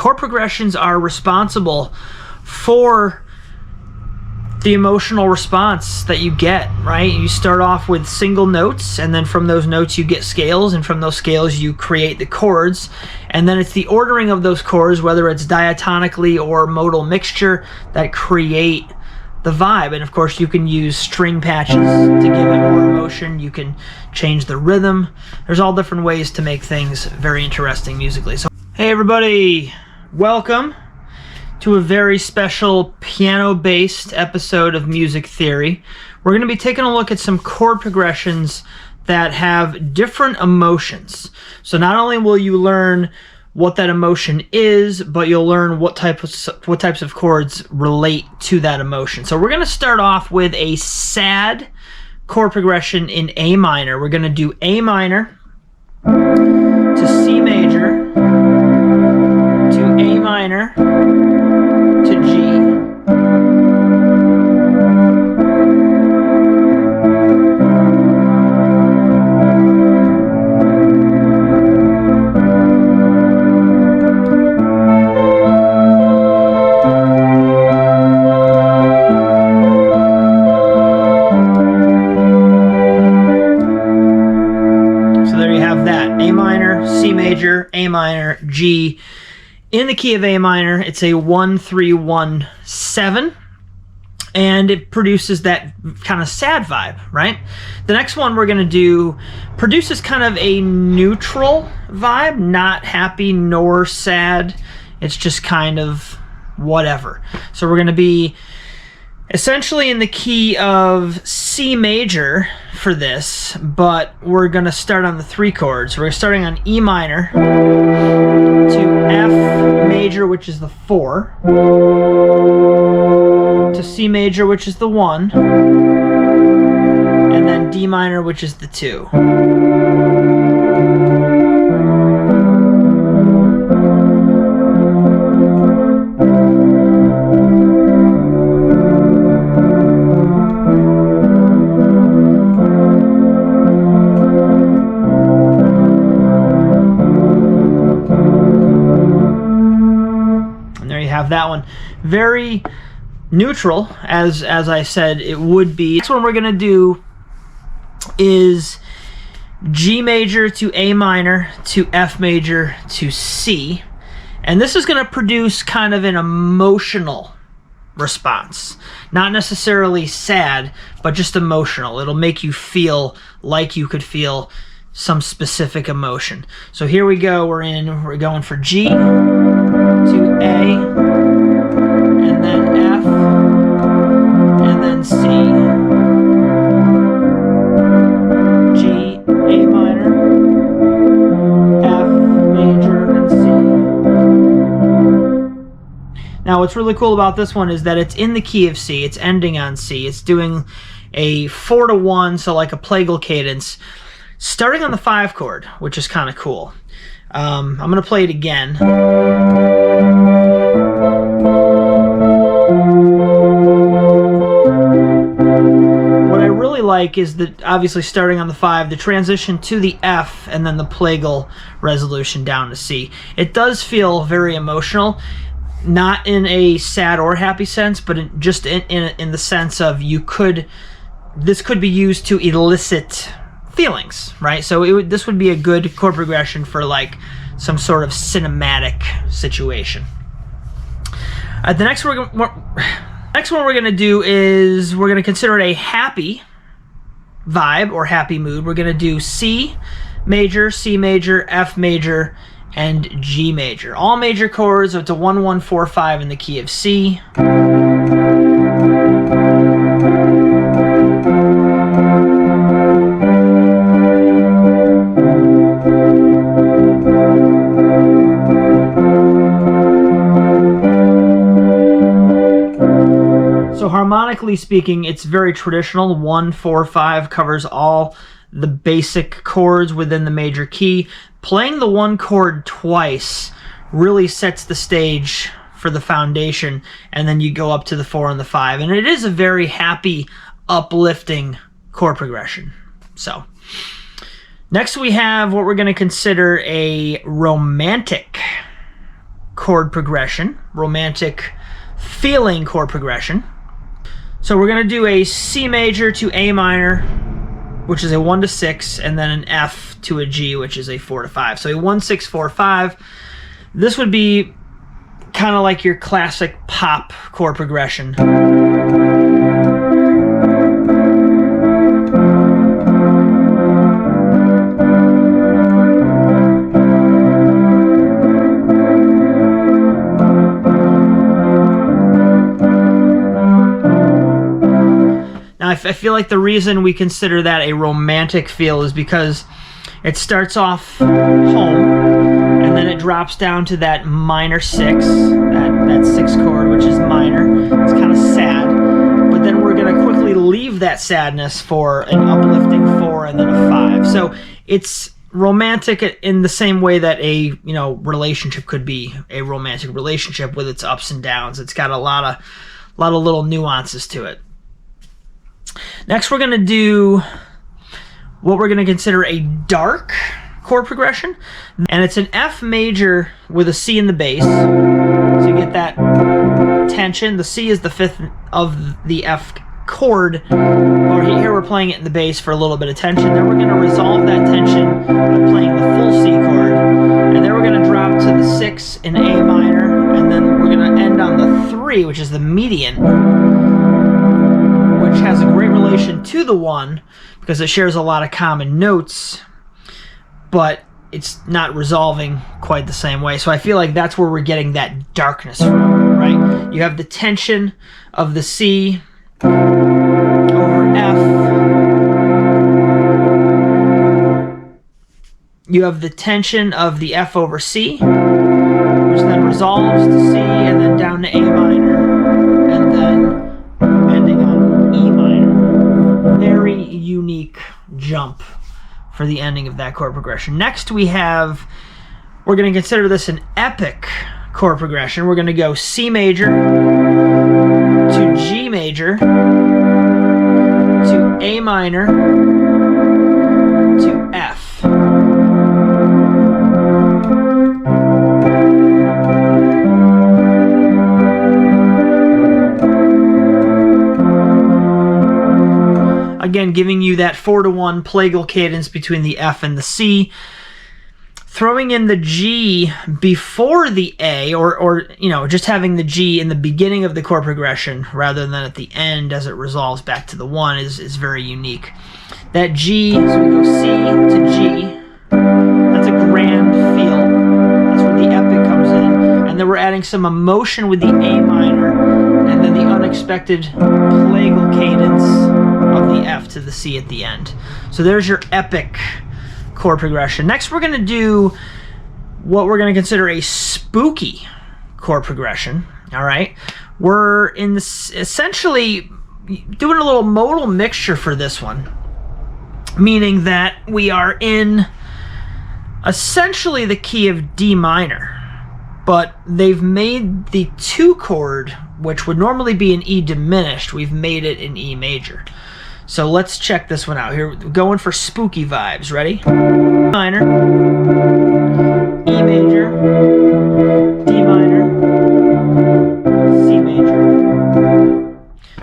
Chord progressions are responsible for the emotional response that you get, right? You start off with single notes, and then from those notes you get scales, and from those scales you create the chords, and then it's the ordering of those chords, whether it's diatonically or modal mixture, that create the vibe. And of course you can use string patches to give it more emotion. You can change the rhythm. There's all different ways to make things very interesting musically. So hey everybody, welcome to a very special piano-based episode of Music Theory. We're going to be taking a look at some chord progressions that have different emotions. So not only will you learn what that emotion is, but you'll learn what types of chords relate to that emotion. So we're going to start off with a sad chord progression in A minor. We're going to do A minor to C major to A minor to G. So there you have that. A minor, C major, A minor, G. In the key of A minor, it's a 1-3-1-7, and it produces that kind of sad vibe, right? The next one we're going to do produces kind of a neutral vibe, not happy nor sad. It's just kind of whatever. So we're going to be essentially in the key of C major for this, but we're going to start on the 3 chords. We're starting on E minor to F major, which is the 4, to C major, which is the 1, and then D minor, which is the 2. That one very neutral, as I said it would be. Next one we're gonna do is G major to A minor to F major to C, and this is gonna produce kind of an emotional response, not necessarily sad, but just emotional. It'll make you feel like you could feel some specific emotion. So here we go. We're going for G to A, and then F, and then C, G, A minor, F major, and C. Now what's really cool about this one is that it's in the key of C, it's ending on C, it's doing a 4-1, so like a plagal cadence, starting on the 5 chord, which is kind of cool. I'm going to play it again. What I really like is that, obviously starting on the 5, the transition to the F, and then the plagal resolution down to C. It does feel very emotional, not in a sad or happy sense, but just in the sense of this could be used to elicit feelings, right? So this would be a good chord progression for like some sort of cinematic situation. The next one we're going to do is we're going to consider it a happy vibe or happy mood. We're going to do C major, C major, F major, and G major. All major chords. It's a 1-1-4-5 in the key of C. So harmonically speaking, it's very traditional. 1-4-5 covers all the basic chords within the major key. Playing the 1 chord twice really sets the stage for the foundation, and then you go up to the 4 and the 5. And it is a very happy, uplifting chord progression. So next we have what we're going to consider a romantic chord progression, romantic feeling chord progression. So we're going to do a C major to A minor, which is a 1 to 6, and then an F to a G, which is a 4 to 5. So a 1, 6, 4, 5. This would be kind of like your classic pop chord progression. Now, I feel like the reason we consider that a romantic feel is because it starts off home, and then it drops down to that minor 6, that 6 chord, which is minor. It's kind of sad, but then we're going to quickly leave that sadness for an uplifting 4 and then a 5. So it's romantic in the same way that a relationship could be a romantic relationship with its ups and downs. It's got a lot of little nuances to it. Next, we're going to do what we're going to consider a dark chord progression, and it's an F major with a C in the bass. So you get that tension. The C is the 5th of the F chord. Here we're playing it in the bass for a little bit of tension. Then we're going to resolve that tension by playing the full C chord, and then we're going to drop to the 6 in A minor, and then we're going to end on the 3, which is the median, which has a great relation to the 1 because it shares a lot of common notes, but it's not resolving quite the same way. So I feel like that's where we're getting that darkness from, right? You have the tension of the C over F. You have the tension of the F over C, which then resolves to C and then down to A minor, and then ending on E minor. Very unique jump for the ending of that chord progression. Next we're going to consider this an epic chord progression. We're going to go C major to G major to A minor to F. Again, giving you that 4-to-1 plagal cadence between the F and the C. Throwing in the G before the A, or just having the G in the beginning of the chord progression rather than at the end as it resolves back to the 1 is very unique. That G, so we go C to G. That's a grand feel. That's where the epic comes in. And then we're adding some emotion with the A minor, and then the unexpected plagal cadence of the F to the C at the end. So there's your epic chord progression. Next, we're going to do what we're going to consider a spooky chord progression. All right, we're in this essentially doing a little modal mixture for this one, meaning that we are in essentially the key of D minor, but they've made the 2 chord, which would normally be an E diminished, we've made it in E major. So let's check this one out. Here, going for spooky vibes. Ready? Minor, E major, D minor, C major.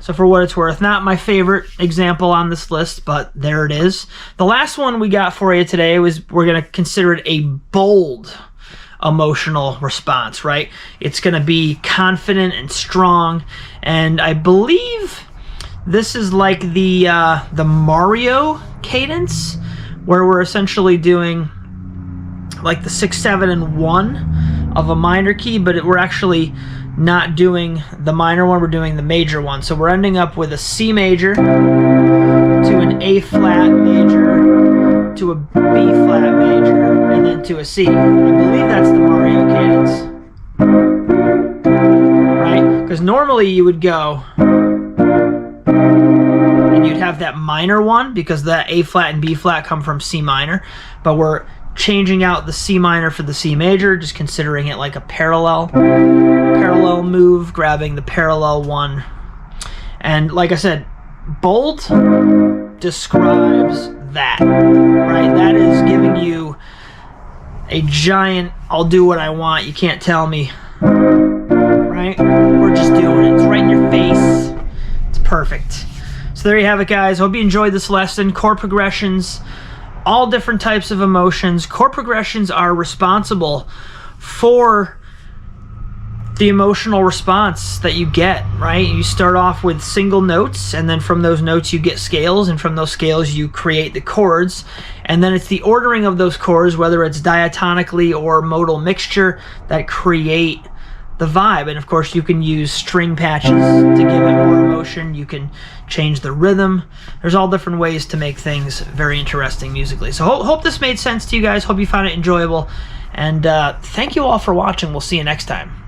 So for what it's worth, not my favorite example on this list, but there it is. The last one we got for you today was, we're going to consider it a bold emotional response, right? It's going to be confident and strong, and I believe this is like the Mario cadence, where we're essentially doing like the 6, 7, and 1 of a minor key, but we're actually not doing the minor one, we're doing the major one. So we're ending up with a C major to an A flat major to a B flat major and then to a C. I believe that's the Mario cadence, right? Because normally you would go and you'd have that minor one because that A flat and B flat come from C minor, but we're changing out the C minor for the C major, just considering it like a parallel move, grabbing the parallel one. And like I said, bold describes that, right? That is giving you a giant, I'll do what I want, you can't tell me right? We're just doing it. It's right in your face. It's perfect. So there you have it, guys. Hope you enjoyed this lesson. Chord progressions, all different types of emotions. Chord progressions are responsible for the emotional response that you get, right? You start off with single notes, and then from those notes you get scales, and from those scales you create the chords, and then it's the ordering of those chords, whether it's diatonically or modal mixture, that create the vibe. And of course you can use string patches to give it more emotion. You can change the rhythm. There's all different ways to make things very interesting musically. So hope this made sense to you guys. Hope you found it enjoyable, and thank you all for watching. We'll see you next time.